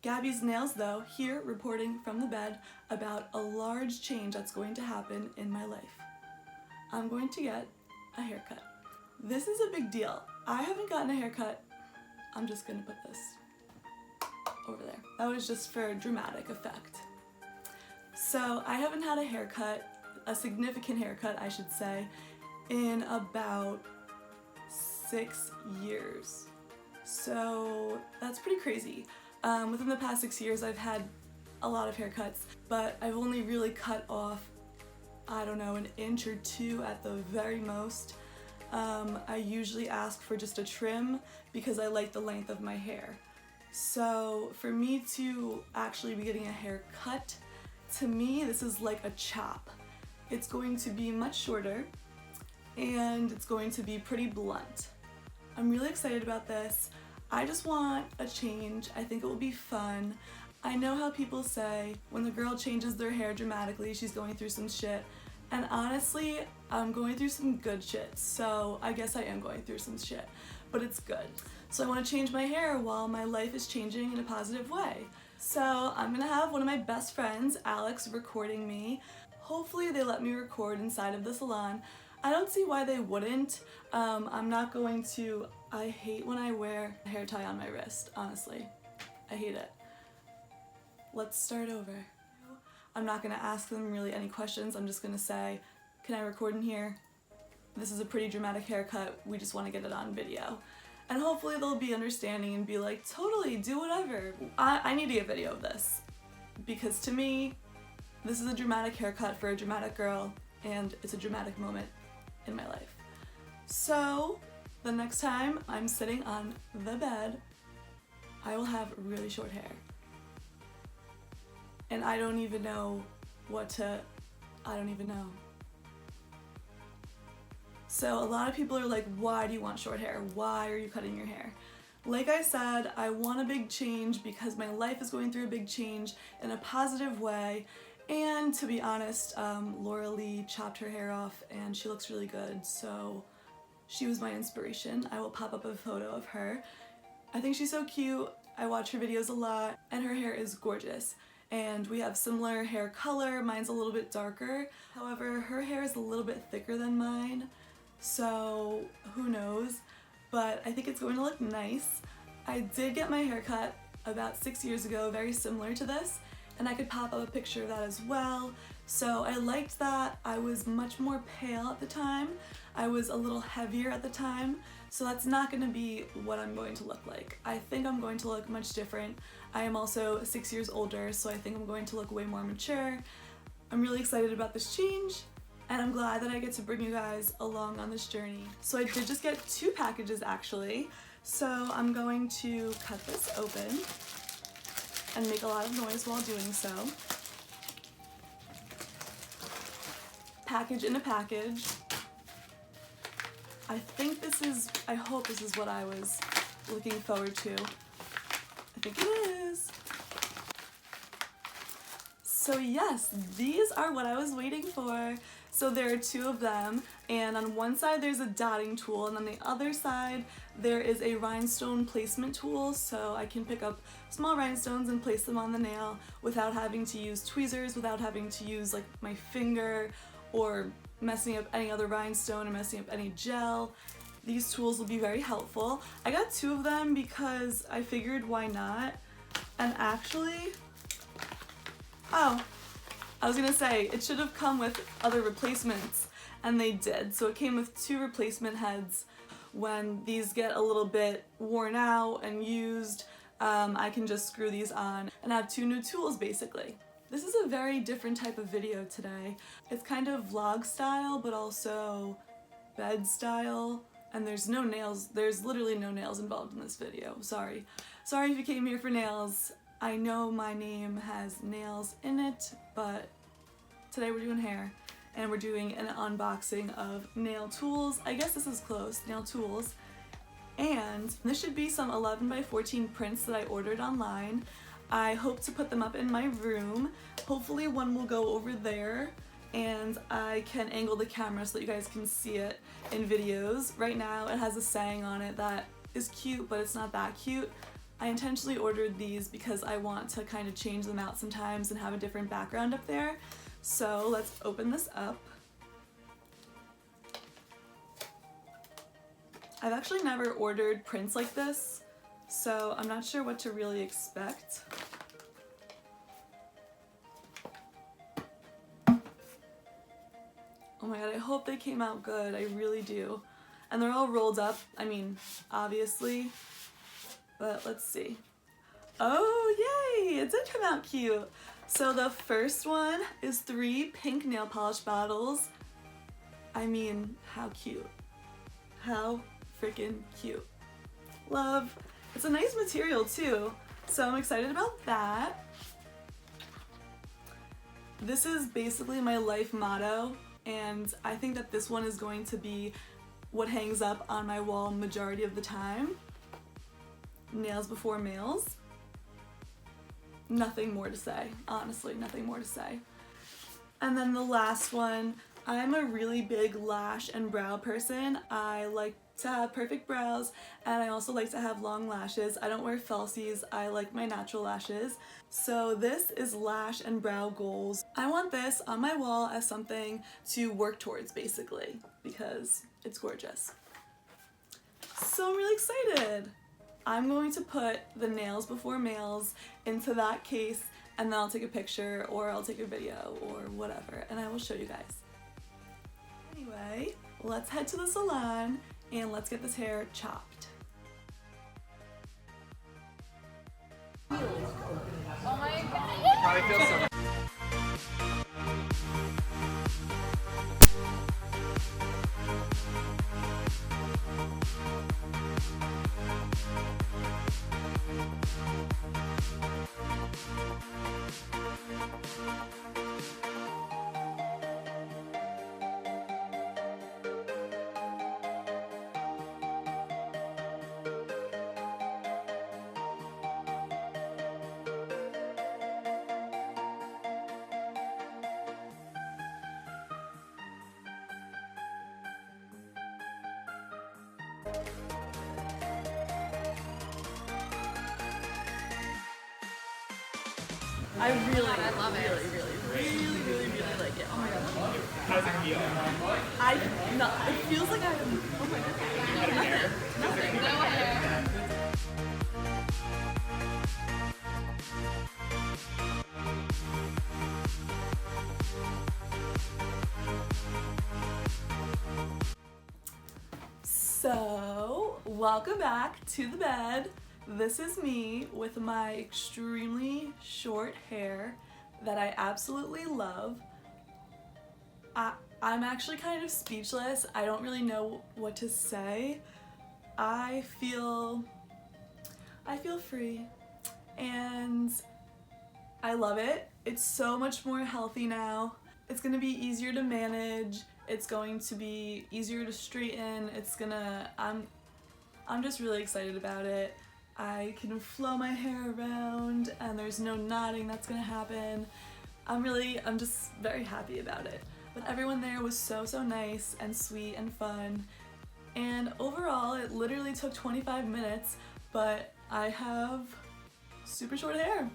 Gabby's Nails though, here reporting from the bed about a large change that's going to happen in my life. I'm going to get a haircut. This is a big deal. I haven't gotten a haircut. I'm just gonna put this over there. That was just for dramatic effect. So I haven't had a haircut, a significant haircut I should say, in about 6 years. So that's pretty crazy. Within the past 6 years I've had a lot of haircuts, but I've only really cut off, I don't know, an inch or two at the very most. I usually ask for just a trim because I like the length of my hair. So for me to actually be getting a haircut, to me this is like a chop. It's going to be much shorter and it's going to be pretty blunt. I'm really excited about this. I just want a change. I think it will be fun. I know how people say when the girl changes their hair dramatically, she's going through some shit. And honestly, I'm going through some good shit, so I guess I am going through some shit, but it's good. So I want to change my hair while my life is changing in a positive way. So I'm gonna have one of my best friends, Alex, recording me. Hopefully they let me record inside of the salon. I don't see why they wouldn't. I'm not going to, I hate when I wear a hair tie on my wrist, honestly. I hate it. Let's start over. I'm not gonna ask them really any questions. I'm just gonna say, can I record in here? This is a pretty dramatic haircut. We just wanna get it on video. And hopefully they'll be understanding and be like, totally, do whatever. I need to get video of this because to me, this is a dramatic haircut for a dramatic girl and it's a dramatic moment in my life. So the next time I'm sitting on the bed, I will have really short hair. And I don't even know I don't even know. So a lot of people are like, why do you want short hair? Why are you cutting your hair? Like I said, I want a big change because my life is going through a big change in a positive way. And to be honest, Laura Lee chopped her hair off and she looks really good. So she was my inspiration. I will pop up a photo of her. I think she's so cute. I watch her videos a lot and her hair is gorgeous. And we have similar hair color. Mine's a little bit darker. However, her hair is a little bit thicker than mine. So who knows? But I think it's going to look nice. I did get my hair cut about 6 years ago, very similar to this. And I could pop up a picture of that as well. So I liked that. I was much more pale at the time. I was a little heavier at the time. So that's not going to be what I'm going to look like. I think I'm going to look much different. I am also 6 years older, so I think I'm going to look way more mature. I'm really excited about this change, and I'm glad that I get to bring you guys along on this journey. So I did just get 2 packages actually. So I'm going to cut this open and make a lot of noise while doing so. Package in a package. I hope this is what I was looking forward to. I think it is. So yes, these are what I was waiting for. So there are 2 of them, and on one side there's a dotting tool, and on the other side there is a rhinestone placement tool, so I can pick up small rhinestones and place them on the nail without having to use tweezers, without having to use like my finger or messing up any other rhinestone or messing up any gel. These tools will be very helpful. I got 2 of them because I figured why not, and actually, oh, I was gonna say, it should have come with other replacements, and they did. So it came with 2 replacement heads. When these get a little bit worn out and used, I can just screw these on and have 2 new tools basically. This is a very different type of video today. It's kind of vlog style, but also bed style, and there's no nails. There's literally no nails involved in this video. Sorry. Sorry if you came here for nails. I know my name has nails in it, but today we're doing hair, and we're doing an unboxing of nail tools. I guess this is close, nail tools. And this should be some 11 by 14 prints that I ordered online. I hope to put them up in my room. Hopefully one will go over there and I can angle the camera so that you guys can see it in videos. Right now it has a saying on it that is cute, but it's not that cute. I intentionally ordered these because I want to kind of change them out sometimes and have a different background up there. So let's open this up. I've actually never ordered prints like this, so I'm not sure what to really expect. Oh my god, I hope they came out good. I really do. And they're all rolled up, I mean, obviously, but let's see. Oh, yay! It did come out cute. So the first one is 3 pink nail polish bottles. I mean, how cute. How freaking cute. Love. It's a nice material too, so I'm excited about that. This is basically my life motto, and I think that this one is going to be what hangs up on my wall majority of the time. Nails before males. Nothing more to say, honestly, nothing more to say. And then the last one, I'm a really big lash and brow person. I like to have perfect brows, and I also like to have long lashes. I don't wear falsies, I like my natural lashes. So this is lash and brow goals. I want this on my wall as something to work towards, basically, because it's gorgeous. So I'm really excited. I'm going to put the nails before males into that case, and then I'll take a picture or I'll take a video or whatever, and I will show you guys. Anyway, let's head to the salon and let's get this hair chopped. Oh my god! Probably feels so. I really like it. Really like it. Oh my god. How does it feel? It feels like I'm, oh my god. Nothing. No hair. So, welcome back to the bed. This is me with my extremely short hair that I absolutely love. I'm actually kind of speechless. I don't really know what to say. I feel free and I love it. It's so much more healthy now. It's gonna be easier to manage. It's going to be easier to straighten. I'm just really excited about it. I can flow my hair around and there's no knotting that's gonna happen. I'm just very happy about it. But everyone there was so nice and sweet and fun. And overall, it literally took 25 minutes, but I have super short hair.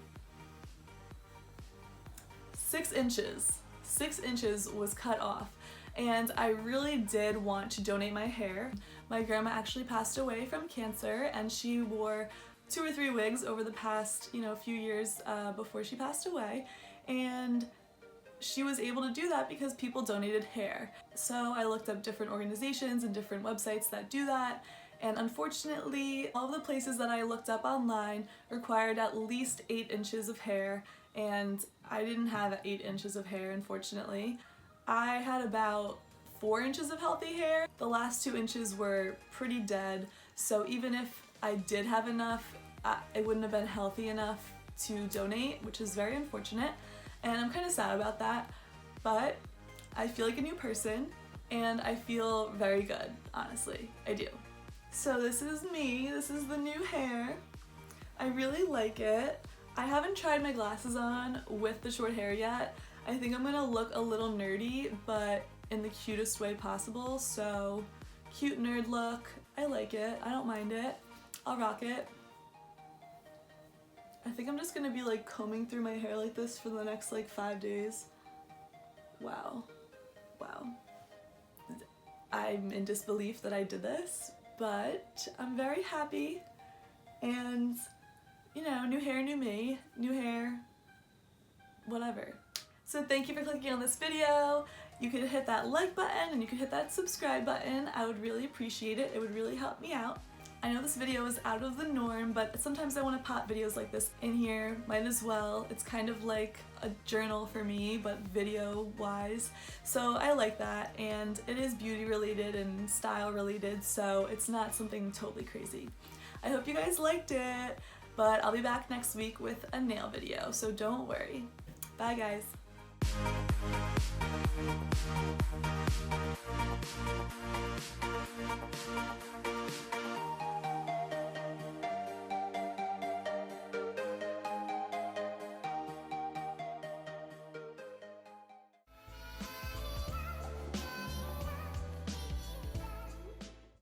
6 inches. 6 inches was cut off. And I really did want to donate my hair. My grandma actually passed away from cancer, and she wore 2 or 3 wigs over the past, few years before she passed away. And she was able to do that because people donated hair. So I looked up different organizations and different websites that do that, and unfortunately all of the places that I looked up online required at least 8 inches of hair, and I didn't have 8 inches of hair, unfortunately. I had about 4 inches of healthy hair. The last 2 inches were pretty dead, so even if I did have enough, it wouldn't have been healthy enough to donate, which is very unfortunate. And I'm kind of sad about that, but I feel like a new person and I feel very good, honestly, I do. So this is me, this is the new hair. I really like it. I haven't tried my glasses on with the short hair yet. I think I'm gonna look a little nerdy, but in the cutest way possible, so cute nerd look. I like it, I don't mind it. I'll rock it. I think I'm just gonna be like combing through my hair like this for the next like 5 days. Wow. Wow. I'm in disbelief that I did this, but I'm very happy, and you know, new hair, new me, new hair, whatever. So thank you for clicking on this video. You could hit that like button and you could hit that subscribe button. I would really appreciate it. It would really help me out. I know this video is out of the norm, but sometimes I want to pop videos like this in here. Might as well. It's kind of like a journal for me, but video wise. So I like that, and it is beauty related and style related, so it's not something totally crazy. I hope you guys liked it, but I'll be back next week with a nail video, so don't worry. Bye guys.